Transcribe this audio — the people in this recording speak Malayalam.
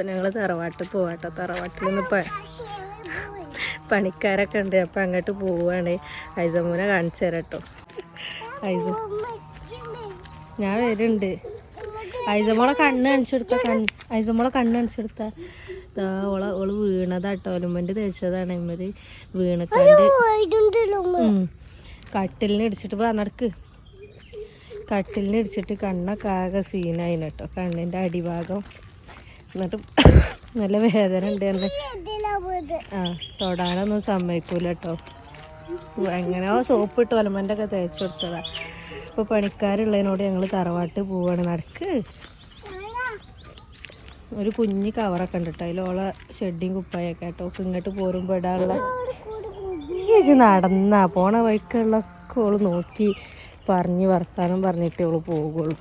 ഞങ്ങൾ തറവാട്ടിൽ പോവാട്ടോ. തറവാട്ടിൽ നിന്ന് പണിക്കാരൊക്കെ ഉണ്ട്. അപ്പം അങ്ങോട്ട് പോവുകയാണ്. ഐസമൂനെ കാണിച്ചു തരാം കേട്ടോ. ഞാൻ വരുന്നുണ്ട്. ഐസമോളെ കണ്ണ് കാണിച്ചെടുത്ത ഓള് വീണതാട്ടോ. ഒലുമ്പൻ്റെ തേച്ചതാണ് ഇമ്മര് വീണക്കാണ്ട് കട്ടിലിന് ഇടിച്ചിട്ട് നടക്ക്. കട്ടിലിന് ഇടിച്ചിട്ട് കണ്ണൊക്കെ ആകെ സീനായിന് കേട്ടോ. കണ്ണിൻ്റെ അടിഭാഗം എന്നിട്ട് നല്ല വേദന ഉണ്ട് എന്ന്. തൊടാനൊന്നും സമ്മതിക്കൂല കേട്ടോ. എങ്ങനെയോ സോപ്പ് ഇട്ട് ഒലമൻ്റെ ഒക്കെ തേച്ച് കൊടുത്തതാ. ഇപ്പോൾ പണിക്കാരുള്ളതിനോട് ഞങ്ങൾ തറവാട്ട് പോവാണ്. നടക്ക്. ഒരു കുഞ്ഞ് കവറൊക്കെ ഉണ്ട് കേട്ടോ. അതിലോളെ ഷെഡിങ് കുപ്പായൊക്കെ കേട്ടോ. ഇങ്ങോട്ട് പോരുമ്പോൾ ഇടാനുള്ള നടന്നാ പോണ വഴിക്കുള്ളൊക്കെ ഓള് നോക്കി പറഞ്ഞ് വർത്താനം പറഞ്ഞിട്ടേ ഓള് പോകുള്ളൂ.